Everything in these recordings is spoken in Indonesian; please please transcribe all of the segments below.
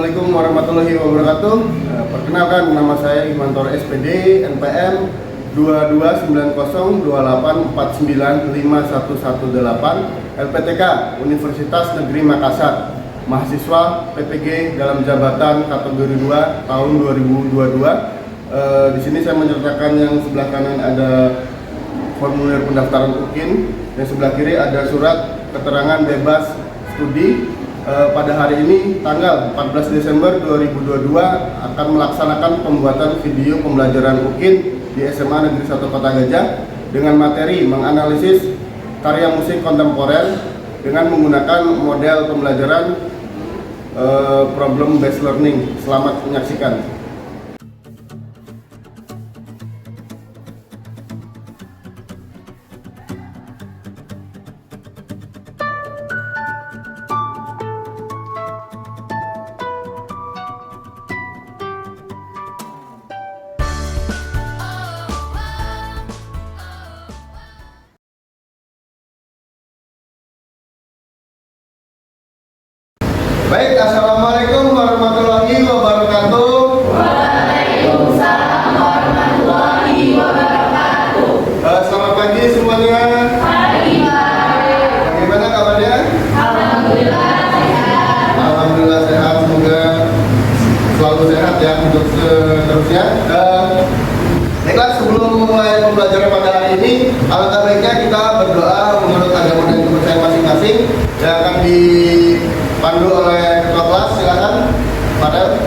Assalamualaikum warahmatullahi wabarakatuh. Perkenalkan, nama saya Imantor SPD NPM 229028495118 LPTK Universitas Negeri Makassar, mahasiswa PPG dalam jabatan kategori 2 tahun 2022. Di sini saya menceritakan yang sebelah kanan ada formulir pendaftaran UKIN, yang sebelah kiri ada surat keterangan bebas studi. Pada hari ini tanggal 14 Desember 2022 akan melaksanakan pembuatan video pembelajaran UKIN di SMA Negeri 1 Kota Gajah dengan materi menganalisis karya musik kontemporer dengan menggunakan model pembelajaran problem based learning. Selamat menyaksikan. Baik, assalamualaikum warahmatullahi wabarakatuh. Waalaikumsalam warahmatullahi wabarakatuh. Selamat pagi semuanya. Pagi, Pak. Bagaimana kabarnya? Alhamdulillah sehat. Alhamdulillah sehat. Semoga selalu sehat ya untuk seterusnya. Baiklah, sebelum memulai pembelajaran pada hari ini, alangkah baiknya kita berdoa menurut agama dan kepercayaan masing-masing yang akan dipandu oleh ketua kelas. Silakan, Padel.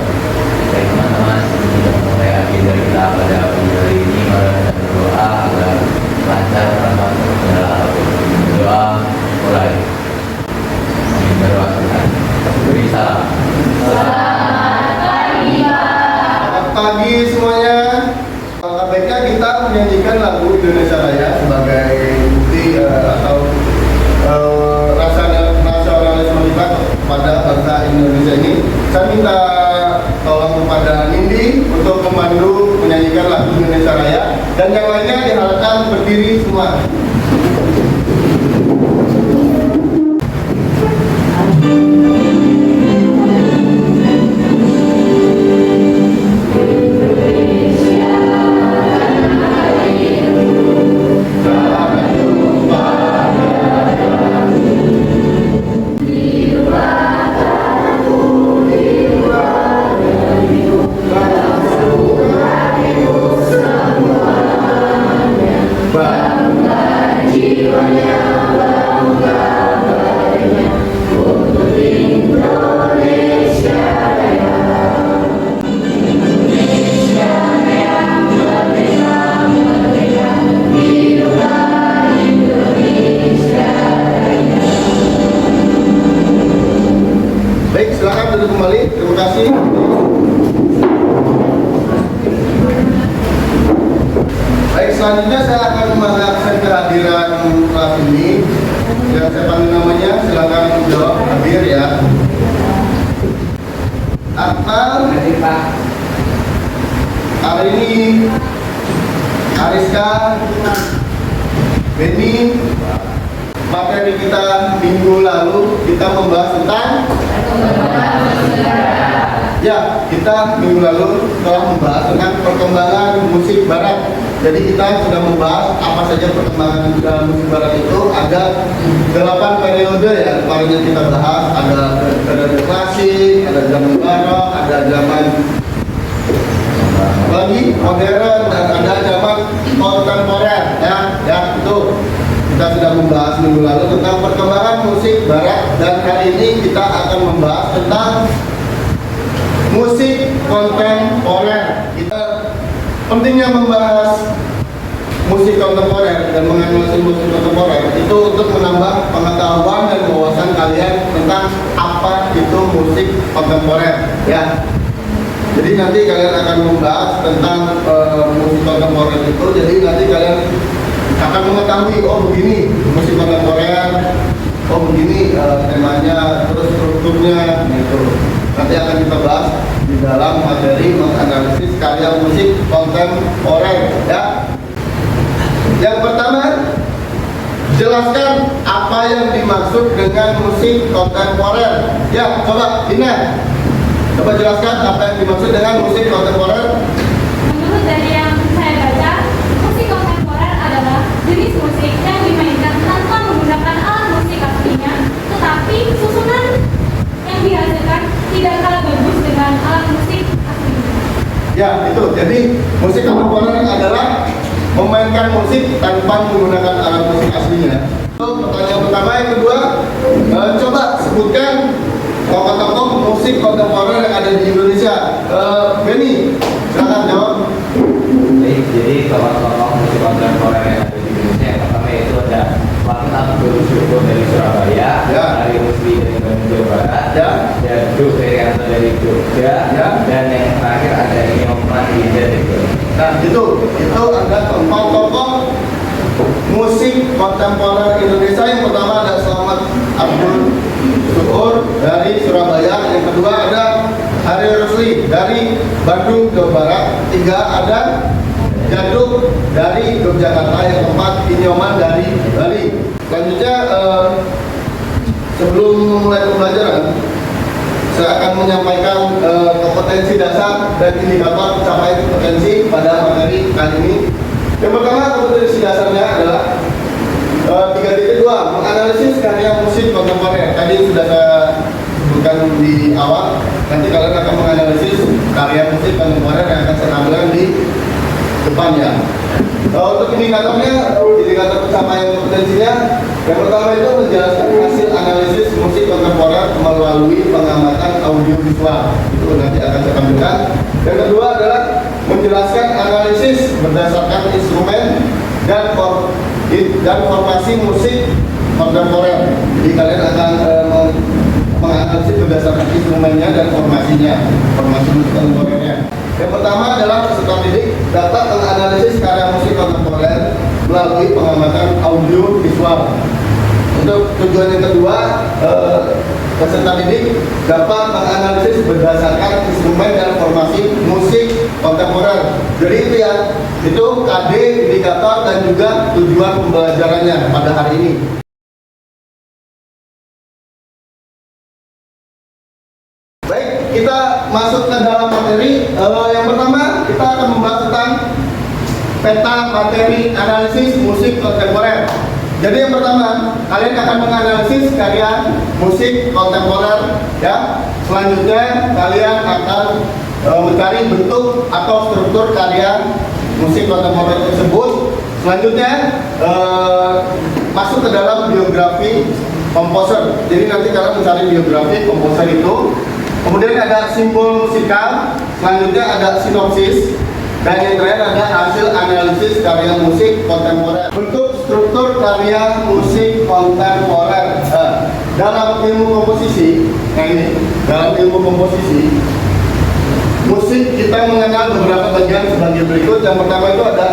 Baik teman-teman, sebelum kita mulai agenda kita pada pagi hari ini, mari kita berdoa agar lancar termasuk dalam doa mulai. Amin. Berdoa Tuhan. Beri salam. Selamat pagi, Pak. Selamat pagi semuanya. Alangkah baiknya kita menyanyikan lagu Indonesia Raya sebagai bukti atau rasa nasionalisme kita kepada bangsa Indonesia ini. Saya minta tolong kepada Nindi untuk memandu menyanyikan lagu Indonesia Raya, dan yang lainnya diharapkan berdiri semua. Baik, silakan duduk kembali. Terima kasih. Baik, selanjutnya saya akan mengakses kehadiran kelas ini. Yang saya panggil namanya, silakan jawab hadir ya. Akmal, Arini, Ariska, Beni. Materi kita minggu lalu kita membahas tentang kita minggu lalu telah membahas tentang perkembangan musik barat. Jadi kita sudah membahas apa saja perkembangan musik barat itu. Ada 8 periode ya kemarin yang kita bahas. Ada periode klasik, ada zaman barok, ada zaman lagi modern, dan ada zaman kontemporer ya itu. Kita sudah membahas minggu lalu tentang perkembangan musik barat, dan hari ini kita akan membahas tentang musik kontemporer. Kita pentingnya membahas musik kontemporer dan menganalisis musik kontemporer itu untuk menambah pengetahuan dan wawasan kalian tentang apa itu musik kontemporer ya. Jadi nanti kalian akan membahas tentang musik kontemporer itu. Jadi nanti kalian akan mengetahui, oh begini musik kontemporer, oh begini temanya, terus strukturnya gitu. Nanti akan kita bahas di dalam materi menganalisis karya musik kontemporer ya. Yang pertama, jelaskan apa yang dimaksud dengan musik kontemporer. Ya, coba Dina. Coba jelaskan apa yang dimaksud dengan musik kontemporer. Menurut dari yang saya baca, musik kontemporer adalah jenis musik yang dimainkan tanpa menggunakan alat musik aslinya, tetapi susunan yang dihasilkan tidak kalah bagus dengan alat musik aslinya. Ya, itu. Jadi musik kontemporer adalah memainkan musik tanpa menggunakan alat musik aslinya. Itu pertanyaan pertama. Yang kedua, coba sebutkan tokoh-tokoh musik kontemporer yang ada di Indonesia. Benny, silakan jawab. Baik, jadi tokoh-tokoh musik kontemporer yang ada di Indonesia yang pertama yaitu ada Wakil Abdul Syukur dari Surabaya, Ya. Ari Musli dari Bandung Jawa Barat, Ya. dan Do Ferianto dari Jogja, Ya. dan yang terakhir ada Nyoman Ida dari Jogja. Nah, itu ada keempat tokoh musik kontemporer Indonesia. Yang pertama ada Selamat Abdul Syukur dari Surabaya. Yang kedua ada Ari Rusli dari Bandung Jawa Barat. Tiga ada Jaduk dari Yogyakarta. Yang keempat Inyoman dari Bali. Selanjutnya sebelum memulai pembelajaran, saya akan menyampaikan kompetensi dasar dan indikator pencapaian kompetensi pada materi kali ini. Yang pertama, kompetensi dasarnya adalah 3.2 menganalisis karya musik kontemporer. Tadi sudah saya sebutkan di awal. Nanti kalian akan menganalisis karya musik kontemporer yang akan saya tampilkan di depannya. Untuk indikatornya, indikator pencapaian kompetensinya, yang pertama itu menjelaskan hasil analisis musik kontemporer melalui pengamatan audiovisual. Itu nanti akan saya tampilkan. Yang kedua adalah menjelaskan analisis berdasarkan instrumen dan formasi musik kontemporer. Jadi kalian akan menganalisis berdasarkan instrumennya dan formasi musik kontemporernya. Yang pertama adalah peserta didik dapat menganalisis karya musik kontemporer melalui pengamatan audio visual. Untuk tujuan yang kedua, peserta didik dapat menganalisis berdasarkan instrumen dan formasi musik kontemporer. Jadi itu ya, itu KD, indikator dan juga tujuan pembelajarannya pada hari ini. Baik, kita masuk ke dalam materi. Yang pertama, kita akan membahas tentang peta materi analisis musik kontemporer. Jadi yang pertama, kalian akan menganalisis karya musik kontemporer, ya. Selanjutnya, kalian akan mencari bentuk atau struktur karya musik kontemporer tersebut. Selanjutnya, masuk ke dalam biografi komposer. Jadi nanti kalian mencari biografi komposer itu. Kemudian ada simbol musikal, selanjutnya ada sinopsis, dan yang terakhir ada hasil analisis karya musik kontemporer. Bentuk struktur karya musik kontemporer. Dalam ilmu komposisi, dalam ilmu komposisi, musik kita mengenal beberapa bagian sebagai berikut. Yang pertama itu ada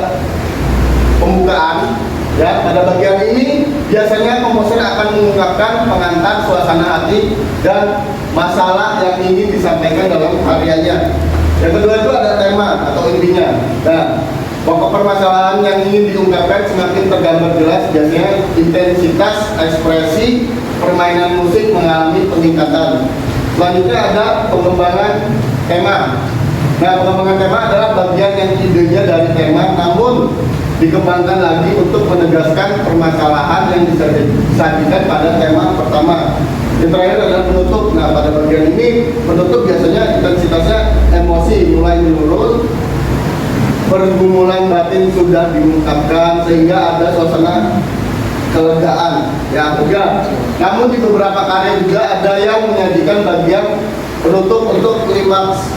pembukaan. Ya, pada bagian ini biasanya komposer akan mengungkapkan pengantar suasana hati dan masalah yang ingin disampaikan dalam karyanya. Yang kedua itu ada tema atau intinya. Nah, pokok permasalahan yang ingin diungkapkan semakin tergambar jelas, biasanya intensitas ekspresi permainan musik mengalami peningkatan. Selanjutnya ada pengembangan tema. Nah, pengembangan tema adalah bagian yang idenya dari tema, namun dikembangkan lagi untuk menegaskan permasalahan yang disajikan pada tema pertama. Yang terakhir adalah penutup. Nah, pada bagian ini penutup biasanya intensitasnya emosi mulai menurun, pergumulan batin sudah diungkapkan sehingga ada suasana kelegaan, ya lega. Namun di beberapa karya juga ada yang menyajikan bagian penutup untuk klimaks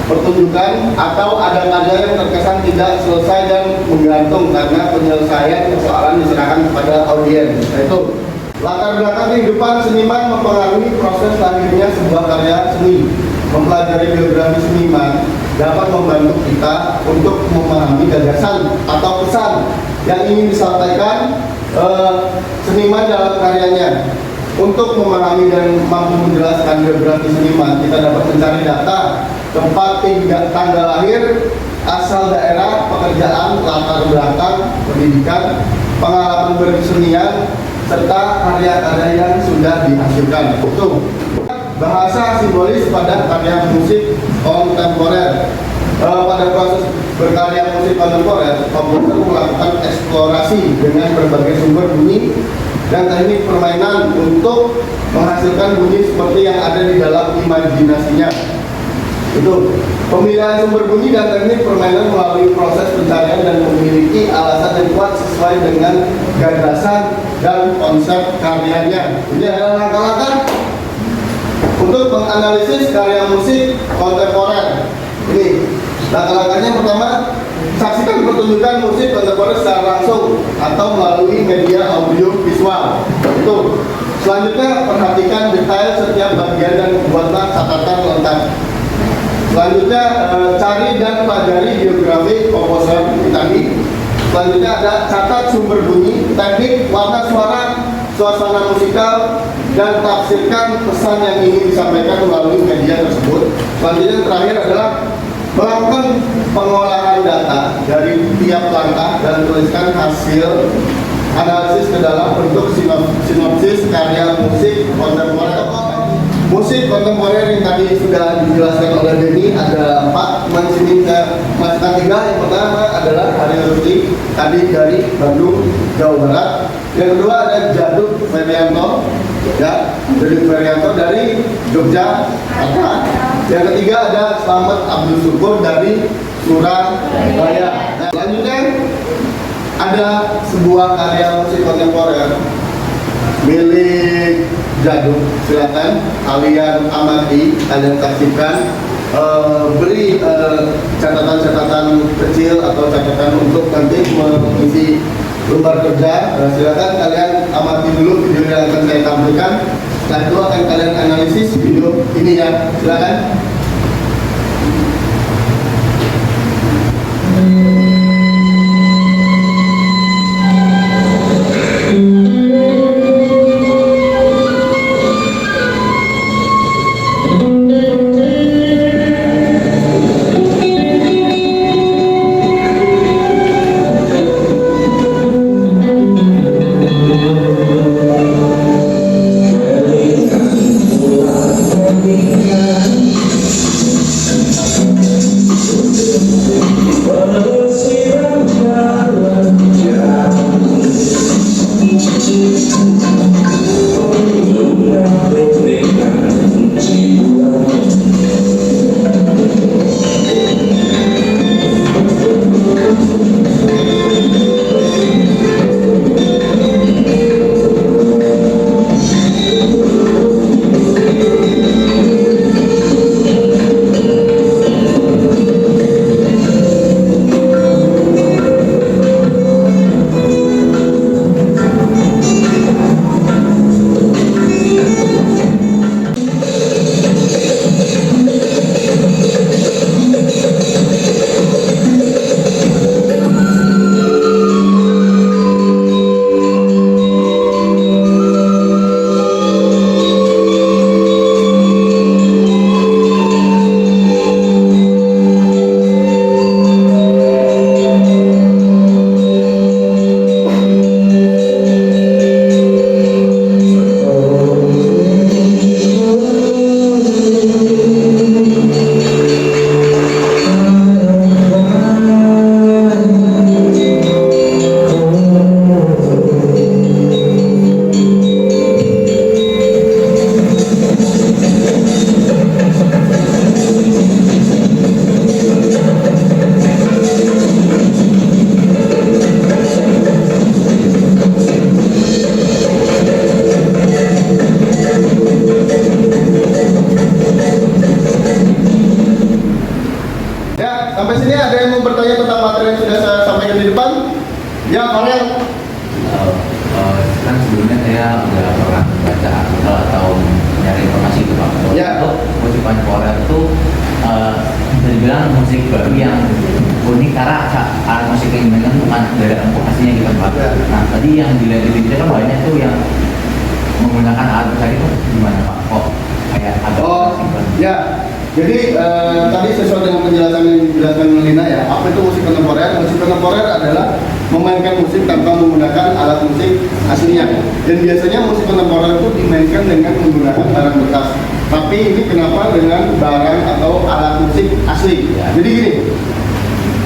pertunjukan, atau ada karya yang terkesan tidak selesai dan menggantung karena penyelesaian persoalan diserahkan kepada audiens. Itu latar belakang kehidupan seniman mempengaruhi proses lahirnya sebuah karya seni. Mempelajari biografi seniman dapat membantu kita untuk memahami gagasan atau pesan yang ingin disampaikan seniman dalam karyanya. Untuk memahami dan mampu menjelaskan biografi seniman, kita dapat mencari data tempat tanggal lahir, asal daerah, pekerjaan, latar belakang, pendidikan, pengalaman berkesenian, serta karya-karya yang sudah dihasilkan. bahasa simbolis pada karya musik kontemporer. Pada proses berkarya musik kontemporer, komposer melakukan eksplorasi dengan berbagai sumber bunyi dan teknik permainan untuk menghasilkan bunyi seperti yang ada di dalam imajinasinya. Itu pemilihan sumber bunyi dan teknik permainan melalui proses pencarian dan memiliki alasan yang kuat sesuai dengan gagasan dan konsep karyanya. Ini adalah langkah-langkah untuk menganalisis karya musik kontemporer. Ini langkah-langkahnya: pertama, saksikan pertunjukan musik kontemporer secara langsung atau melalui media audio visual. Itu. Selanjutnya, perhatikan detail setiap bagian dan buatlah catatan lengkap. Selanjutnya, cari dan pelajari biografi komposer tadi. Selanjutnya ada catat sumber bunyi, teknik, warna suara, suasana musikal, dan tafsirkan pesan yang ingin disampaikan melalui media tersebut. Selanjutnya terakhir adalah melakukan pengolahan data dari tiap langkah dan tuliskan hasil analisis ke dalam bentuk sinopsis karya musik kontemporer. Musik kontemporer yang tadi sudah dijelaskan oleh Denny ada 4, cuman sini masih 3. Yang pertama adalah Hari Rusli, tadi dari Bandung, Jawa Barat. Yang kedua ada Jaduk Ferianto, ya, Jaduk Ferianto dari Yogyakarta. Yang ketiga ada Slamet Abdul Syukur dari Surabaya. Nah, selanjutnya ada sebuah karya musik kontemporer milik Jaduk. Silakan kalian amati, kalian saksikan, beri catatan-catatan kecil atau catatan untuk nanti mengisi lembar kerja. Silakan kalian amati dulu video yang akan saya tampilkan. Setelah itu akan kalian analisis video ini ya. Silakan. Ya, Farel. Kan sebelumnya saya udah pernah baca artikel atau nyari informasi itu Pak. Ya. Untuk musik kontemporer itu bisa dibilang musik baru yang unik karena alat musik yang dimainkan bukan dari empuk aslinya gitu Pak. Ya. Nah tadi yang dilihat di video kan banyak tuh yang menggunakan alat musik itu gimana Pak? Kok kayak agak asing banget? Ya. Jadi tadi sesuai dengan penjelasan yang dijelaskan Lina ya, apa itu musik kontemporer? Musik kontemporer adalah memainkan musik tanpa menggunakan alat musik aslinya. Dan biasanya musik kontemporer itu dimainkan dengan menggunakan barang bekas. Tapi ini kenapa dengan barang atau alat musik asli? Jadi gini,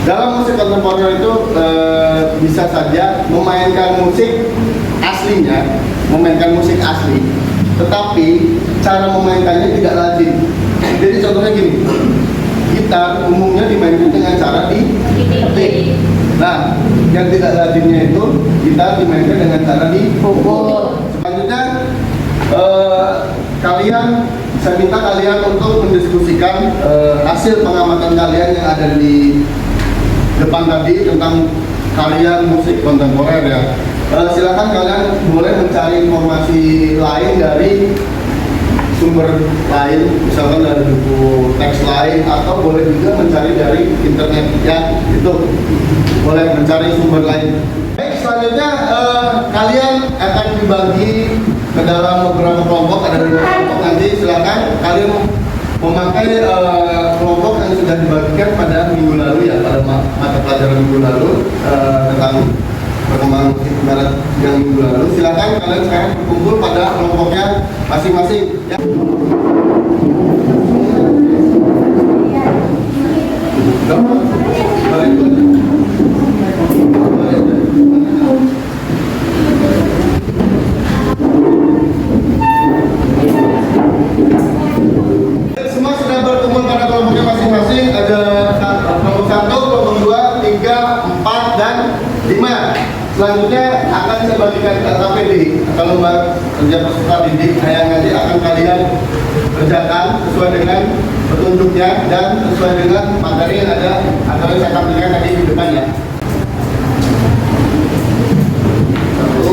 dalam musik kontemporer itu bisa saja memainkan musik aslinya, memainkan musik asli, tetapi cara memainkannya tidak lazim. Jadi contohnya gini, gitar umumnya dimainkan dengan cara diketik. Nah, yang tidak lazimnya itu gitar dimainkan dengan cara dipukul. Selanjutnya saya minta kalian untuk mendiskusikan hasil pengamatan kalian yang ada di depan tadi tentang karya musik kontemporer ya. Silakan kalian boleh mencari informasi lain dari sumber lain, misalkan dari buku teks lain, atau boleh juga mencari dari internet ya, itu boleh mencari sumber lain. Baik, selanjutnya kalian akan dibagi ke dalam beberapa kelompok, ada 2 kelompok. Nanti silakan kalian memakai kelompok yang sudah dibagikan pada minggu lalu ya, pada mata pelajaran minggu lalu tentang perkembangan musik barat yang minggu lalu. Silakan kalian sekarang berkumpul pada kelompoknya masing-masing ya. Semua sudah berkumpul pada kelompoknya masing-masing. Ada kelompok 1, kelompok 2, 3, 4, dan 5. Selanjutnya akan saya bagikan ke LKPD atau lembaga kerja peserta didik yang nanti akan kalian kerjakan sesuai dengan petunjuknya dan sesuai dengan materi yang ada atau yang saya tampilkan tadi di depan ya. 1,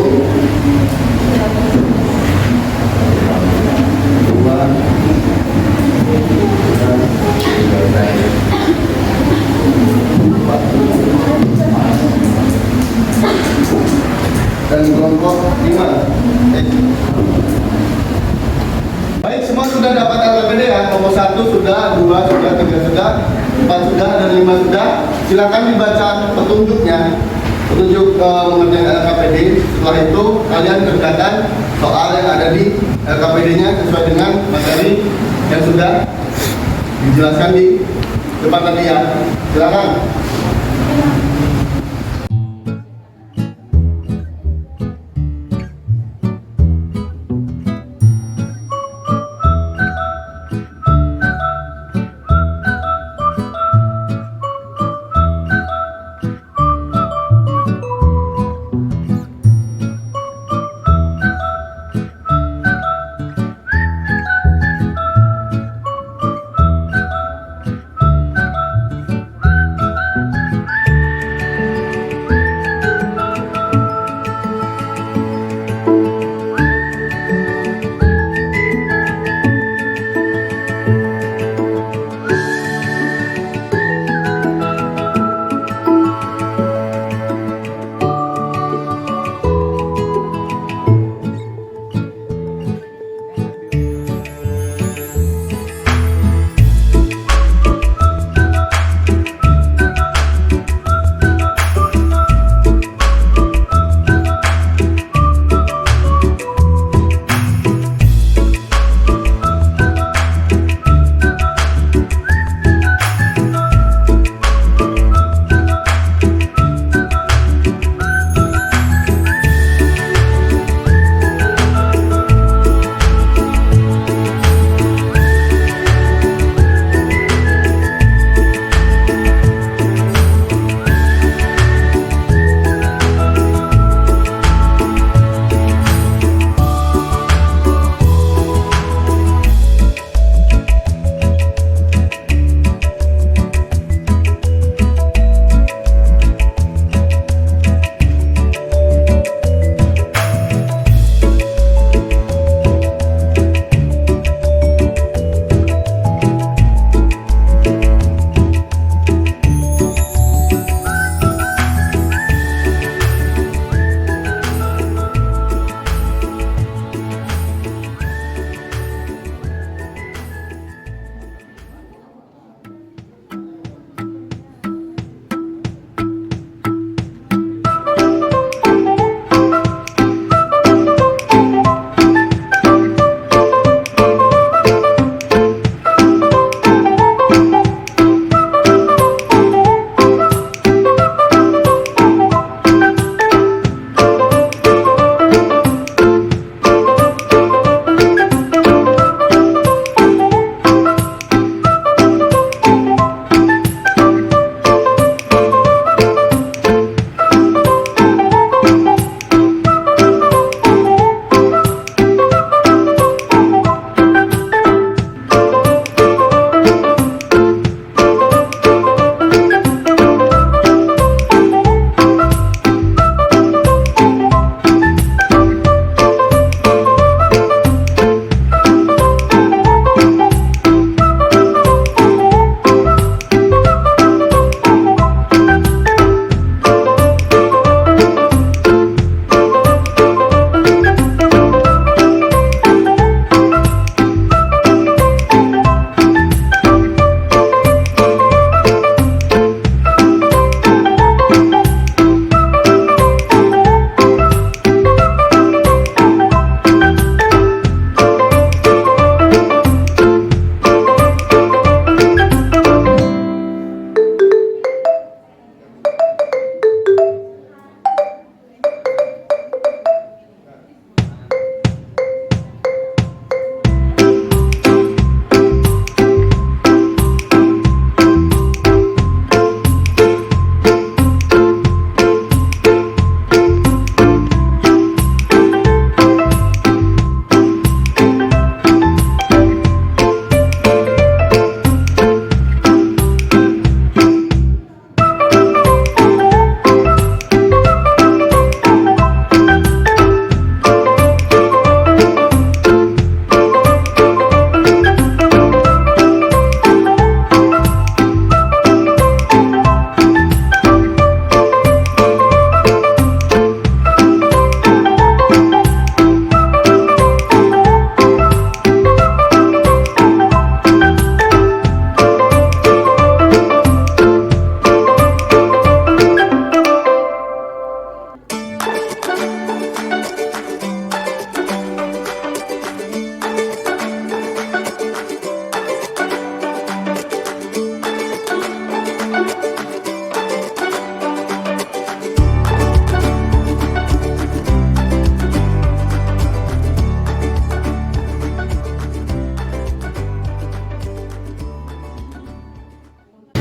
2, 3, 4 dan kelompok 5. Baik, semua sudah dapat LKPD ya. Kelompok 1 sudah, 2 sudah, 3 sudah, 4 sudah, dan 5 sudah. Silakan dibaca petunjuknya, petunjuk mengerjakan LKPD. Setelah itu kalian kerjakan soal yang ada di LKPD-nya sesuai dengan materi yang sudah dijelaskan di depan tadi ya. Silakan.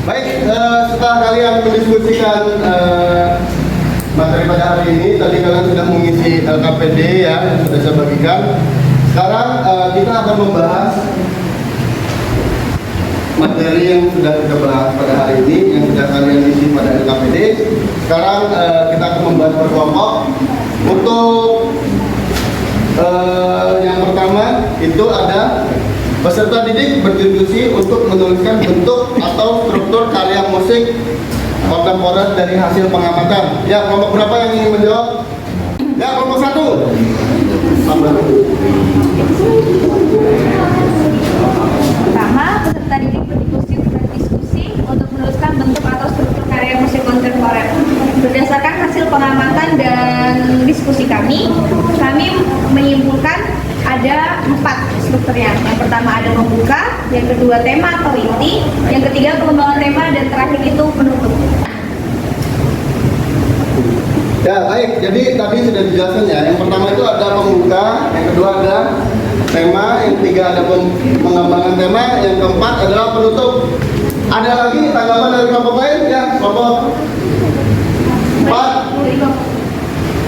Baik, setelah kalian mendiskusikan materi pada hari ini, tadi kalian sudah mengisi LKPD ya, yang sudah saya bagikan. Sekarang kita akan membahas materi yang sudah kita bahas pada hari ini, yang sudah kalian isi pada LKPD. Sekarang kita akan membahas per kelompok. Untuk yang pertama itu ada peserta didik berdiskusi untuk menuliskan bentuk atau struktur karya musik kontemporer dari hasil pengamatan. Ya, kelompok berapa yang ingin menjawab? Ya, kelompok 1. Pertama, peserta didik berdiskusi untuk menuliskan bentuk atau struktur karya musik kontemporer. Berdasarkan hasil pengamatan dan diskusi kami menyimpulkan ada 4 strukturnya. Yang pertama ada pembuka, yang kedua tema atau inti, yang ketiga pengembangan tema, dan terakhir itu penutup. Ya, baik. Jadi tadi sudah dijelaskan ya. Yang pertama itu ada pembuka, yang kedua ada tema, yang ketiga ada pengembangan tema, yang keempat adalah penutup. Ada lagi tanggapan dari kelompok lain? Ya, kelompok 4.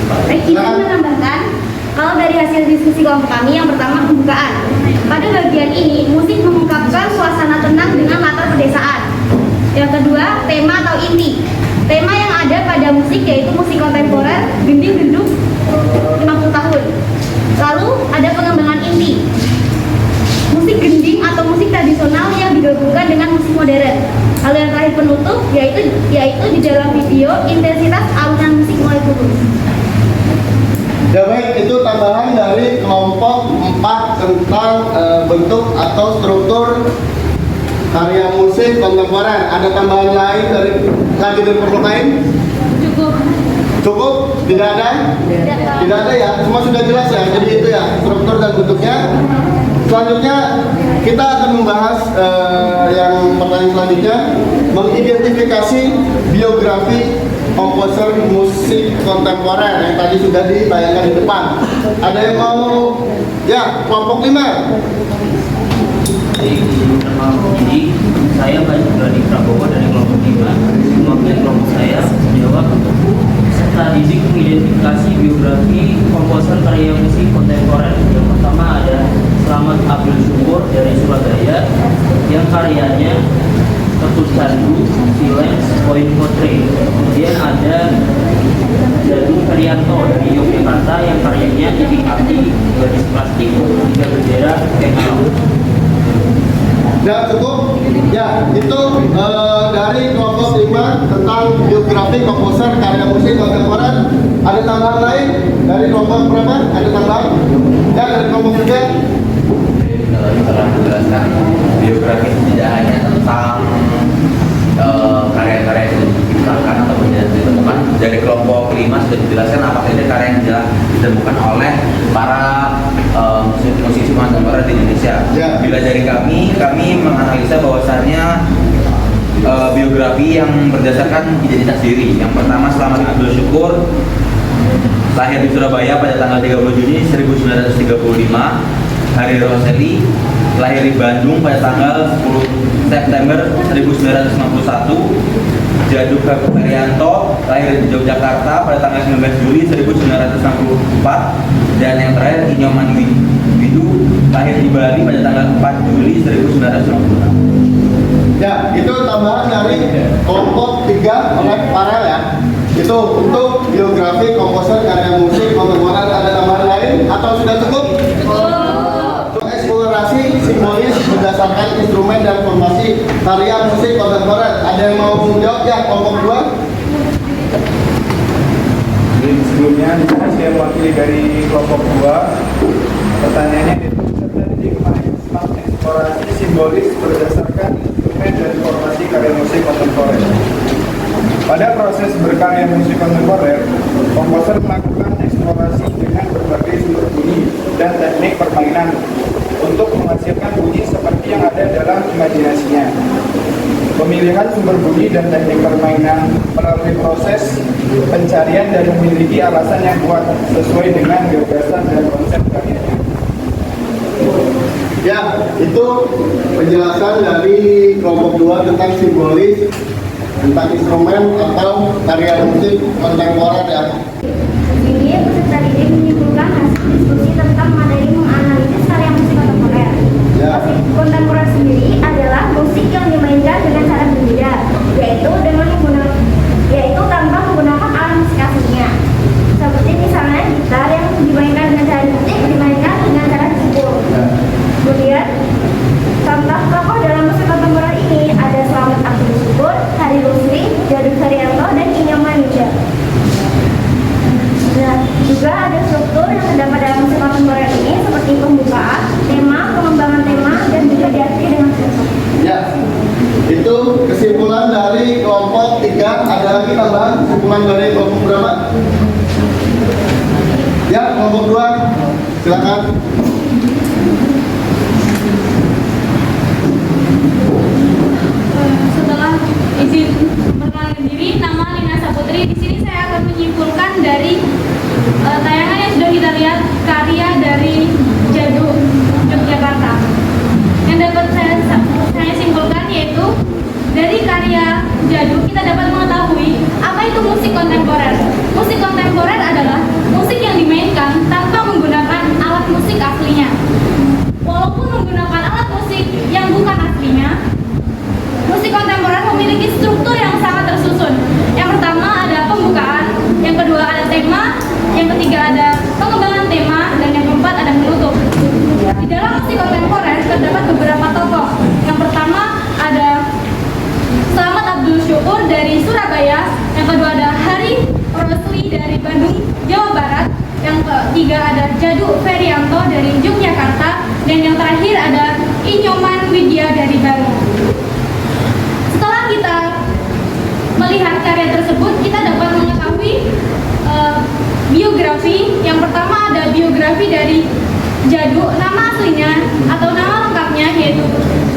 Baik, kita menambahkan kalau dari hasil diskusi kelompok kami, yang pertama pembukaan. Pada bagian ini, musik mengungkapkan suasana tenang dengan latar pedesaan. Yang kedua, tema atau inti. Tema yang ada pada musik yaitu musik kontemporer, gending gendut 50 tahun. Lalu ada pengembangan inti. Musik gending atau musik tradisional yang digabungkan dengan musik modern. Lalu yang terakhir penutup yaitu di dalam video intensitas alunan musik mulai turun. Ya baik, itu tambahan dari kelompok 4 tentang bentuk atau struktur karya musik kontemporer. Ada tambahan lain dari kelompok lain? Cukup. Cukup? Tidak ada? Tidak ada ya? Semua sudah jelas ya? Jadi itu ya, struktur dan bentuknya. Selanjutnya kita akan membahas yang pertanyaan selanjutnya, mengidentifikasi biografi komposer musik kontemporer yang tadi sudah ditayangkan di depan. Ada yang mau? Ya, kelompok 5. Jadi nama ini saya Pak Jubrani Prabowo dari kelompok 5. Mewakili kelompok saya menjawab peserta didik mengidentifikasi biografi komposer karya musik kontemporer. Yang pertama ada Selamat Abdul Syukur dari Surabaya yang karyanya Ketus Candu, Silence, Point Portrait. Kemudian ada Danu Karyanto dari Yogyakarta yang karyanya Titik Api, Garis Plastik, hingga Bendera Kekal. Ya cukup. Ya itu dari kelompok 5 tentang biografi komposer karya musik kontemporer. Ada tambahan lain dari kelompok berapa? Ada tambahan? Ya dari kelompok 3. Telah menjelaskan biografi tidak hanya tentang karya-karya yang sudah diciptakan atau ditemukan. Dari kelompok 5 sudah dijelaskan apa saja karya yang ditemukan oleh para musisi kontemporer di Indonesia. Ya. Bila dari kami menganalisa bahwasannya biografi yang berdasarkan identitas diri. Yang pertama Selamat Abdul Syukur, lahir di Surabaya pada tanggal 30 Juni 1935. Hari Roseli, lahir di Bandung pada tanggal 10 September 1991. Jadu Karyanto, lahir di Yogyakarta pada tanggal 19 Juli 1964. Dan yang terakhir Inyoman Widu, lahir di Bali pada tanggal 4 Juli 1996. Ya itu tambahan dari kelompok 3 oleh Farel ya. Itu untuk biografi komposer karya musik kontemporer. Ada tambahan lain atau sudah cukup? Eksplorasi simbolis berdasarkan instrumen dan formasi karya musik kontemporer. Ada yang mau menjawab? Ya, kelompok 2. Jadi sebelumnya saya mewakili dari kelompok 2. Pertanyaannya itu peserta didik mengeksplorasi simbolis berdasarkan instrumen dan formasi karya musik kontemporer. Pada proses berkarya musik kontemporer, komposer melakukan eksplorasi dengan berbagai sumber bunyi dan teknik permainan untuk menghasilkan bunyi seperti yang ada dalam imajinasinya. Pemilihan sumber bunyi dan teknik permainan melalui proses pencarian dan memiliki alasan yang kuat sesuai dengan gagasan dan konsep karyanya. Ya, itu penjelasan dari kelompok 2 tentang simbolis, tentang instrumen atau karya musik kontemporer ya. Ini peserta didik menyimpulkan hasil diskusi tentang materi menganalisis karya musik kontemporer. Ya. Musik kontemporer sendiri adalah musik yang dimainkan dengan cara berbeda, yaitu tanpa menggunakan alat musik aslinya. Seperti misalnya gitar yang dimainkan dengan cara detik dimainkan dengan cara dipukul. Kemudian contoh tokoh dalam musik kontemporer ini ada Slamet Abdul Syukur, Hari Rusli, Jadu Ferianto, dan Inyoman Nija. Nah, juga ada struktur yang terdapat dalam musik kontemporer ini seperti pembukaan, tema, pengembangan tema, dan juga diakhiri dengan filosofi. Ya, itu kesimpulan dari kelompok 3. Ada lagi tambahan kesimpulan dari kelompok berapa? Ya, kelompok 2, silakan. Setelah izin perkenalan diri, nama Lina Saputri. Di sini saya akan menyimpulkan dari tayangan yang sudah kita lihat, karya dari Jadu Yogyakarta. Yang dapat saya simpulkan yaitu dari karya Jadu kita dapat mengetahui apa itu musik kontemporer. Musik kontemporer adalah musik yang dimainkan tanpa menggunakan alat musik aslinya. Walaupun menggunakan alat musik yang bukan aslinya, musik kontemporer memiliki struktur yang sangat tersusun. Yang pertama ada pembukaan, yang kedua ada tema, yang ketiga ada pengembangan tema, dan yang keempat ada penutup. Di dalam musik kontemporer terdapat beberapa tokoh. Yang pertama ada Slamet Abdul Syukur dari Surabaya, yang kedua ada Hari Rusli dari Bandung, Jawa Barat, yang ketiga ada Jadu Ferianto dari Yogyakarta, dan yang terakhir ada Inyoman Widya dari Bali. Setelah kita melihat karya tersebut, kita dapat mengetahui biografi. Yang pertama ada biografi dari Jadu. Nama aslinya atau nama lengkapnya yaitu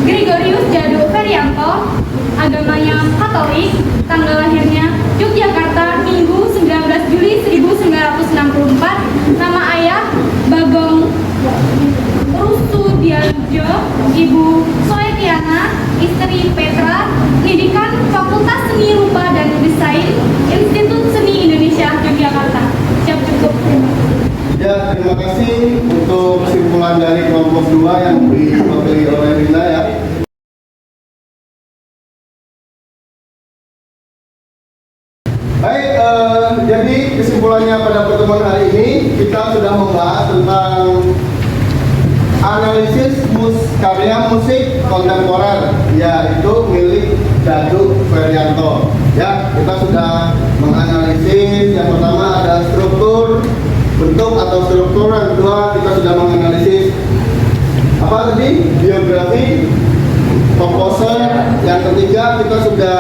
Gregorius Jadu Ferianto, agamanya Katolik, tanggal lahirnya Yogyakarta, Minggu 19 Juli 1964, nama ayah Bagong Rusudiarjo, Ibu Soetiana, istri Petra, pendidikan Fakultas Seni Rupa dan Desain, Institut Seni Indonesia Yogyakarta. Siap cukup. Ya, terima kasih untuk kesimpulan dari kelompok 2 yang diwakili oleh Rina ya. Baik, jadi kesimpulannya pada pertemuan hari ini kita sudah membahas tentang analisis karya musik kontemporer, yaitu milik Jadu Ferianto. Ya, kita sudah menganalisis. Yang pertama ada struktur, bentuk atau struktur. Yang kedua kita sudah menganalisis apa tadi? Biografi, komposer. Yang ketiga kita sudah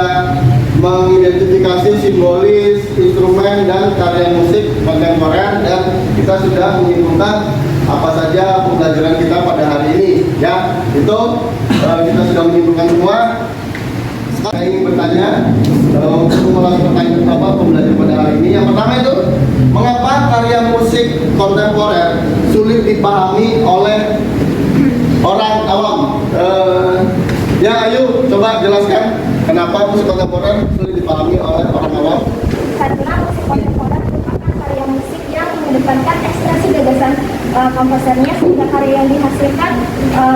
mengidentifikasi simbolis, instrumen, dan karya musik kontemporer, dan kita sudah menyimpulkan apa saja pembelajaran kita pada hari ini. Ya, itu kita sudah menyimpulkan semua. Saya ingin bertanya untuk mengulas pertanyaan apa pembelajaran pada hari ini. Yang pertama itu, mengapa karya musik kontemporer sulit dipahami oleh orang awam? Ya, ayo coba jelaskan kenapa musik kontemporer sulit dipahami oleh orang awam. Karena musik kontemporer merupakan karya musik yang mengedepankan ekspresi gagasan komposernya, sehingga karya yang dihasilkan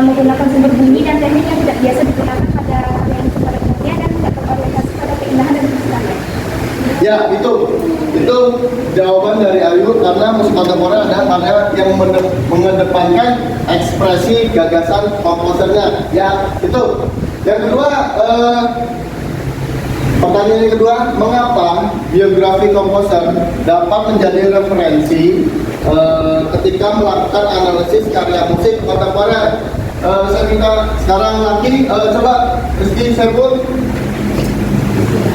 menggunakan sumber bunyi dan teknik yang tidak biasa digunakan pada karya musik pada umumnya dan tidak terorientasi pada keindahan dan kesukaan. Ya, itu jawaban dari Ayu, karena musik kontemporer adalah karya yang mengedepankan ekspresi gagasan komposernya. Ya, itu. Yang kedua, pertanyaan yang kedua, mengapa biografi komposer dapat menjadi referensi ketika melakukan analisis karya musik kontemporer? Saya minta sekarang lagi, coba Rizky Saiful,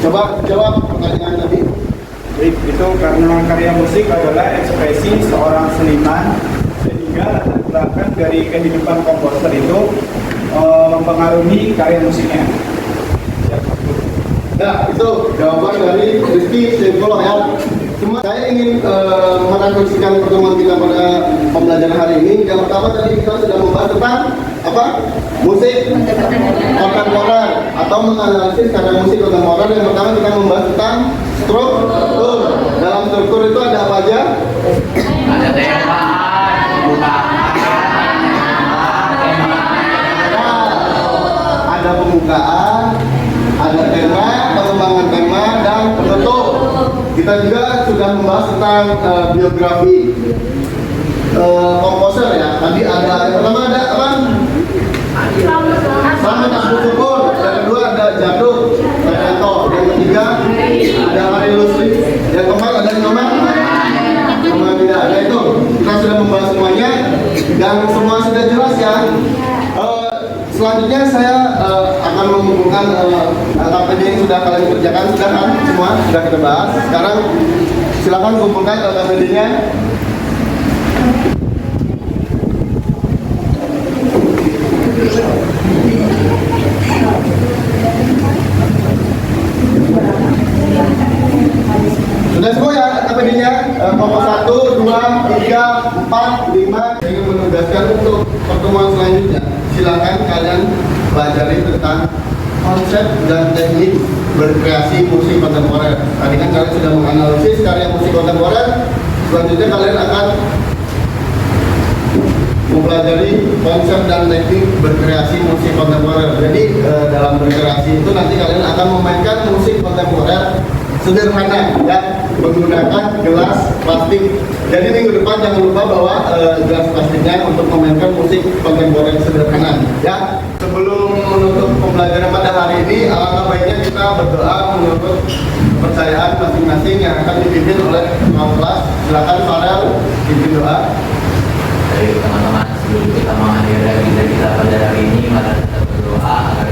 coba jawab pertanyaan tadi. Baik, itu karena karya musik adalah ekspresi seorang seniman, sehingga latar belakang dari kehidupan komposer itu mempengaruhi karya musiknya. Nah, itu jawaban dari Rizky Saiful ya. Cuma saya ingin merefleksikan pertemuan kita pada pembelajaran hari ini. Yang pertama tadi kita sudah membahas tentang apa? Musik kontemporer atau menganalisis karya musik kontemporer. Yang pertama kita membahas tentang struktur. Dalam struktur itu ada apa aja? Ada tema, Ada pembukaan, ada tema, pengembangan tema, dan penutup. Kita juga sudah membahas tentang biografi komposer ya. Tadi ada yang pertama ada apa? Selamat Abu Syukur. Yang kedua ada Jaduk, Reto. Yang ketiga ada Hari Lusri. Yang keempat ada Nyoman. Nyoman tidak ada itu. Kita sudah membahas semuanya dan semua sudah jelas ya. Selanjutnya saya akan mengumpulkan KPD yang sudah kalian kerjakan. Sudah kan semua sudah kita bahas. Sekarang silakan kumpulkan KPD-nya. Sudah semua ya KPD-nya? Kelompok 1, 2, 3, 4, 5. Saya ingin menugaskan untuk pertemuan selanjutnya. Silakan kalian pelajari tentang konsep dan teknik berkreasi musik kontemporer. Tadi kan kalian sudah menganalisis karya musik kontemporer. Selanjutnya kalian akan mempelajari konsep dan teknik berkreasi musik kontemporer. Jadi dalam berkreasi itu nanti kalian akan memainkan musik kontemporer sederhana ya, menggunakan gelas plastik. Jadi minggu depan jangan lupa bawa gelas plastiknya untuk memainkan musik kontemporer sederhana ya. Sebelum menutup pembelajaran pada hari ini, alangkah baiknya kita berdoa menurut kepercayaan masing-masing yang akan dipimpin oleh ketua kelas. Silakan Farel pimpin doa. Dari teman-teman sebelum kita mengakhiri kita pada hari ini, mari kita berdoa agar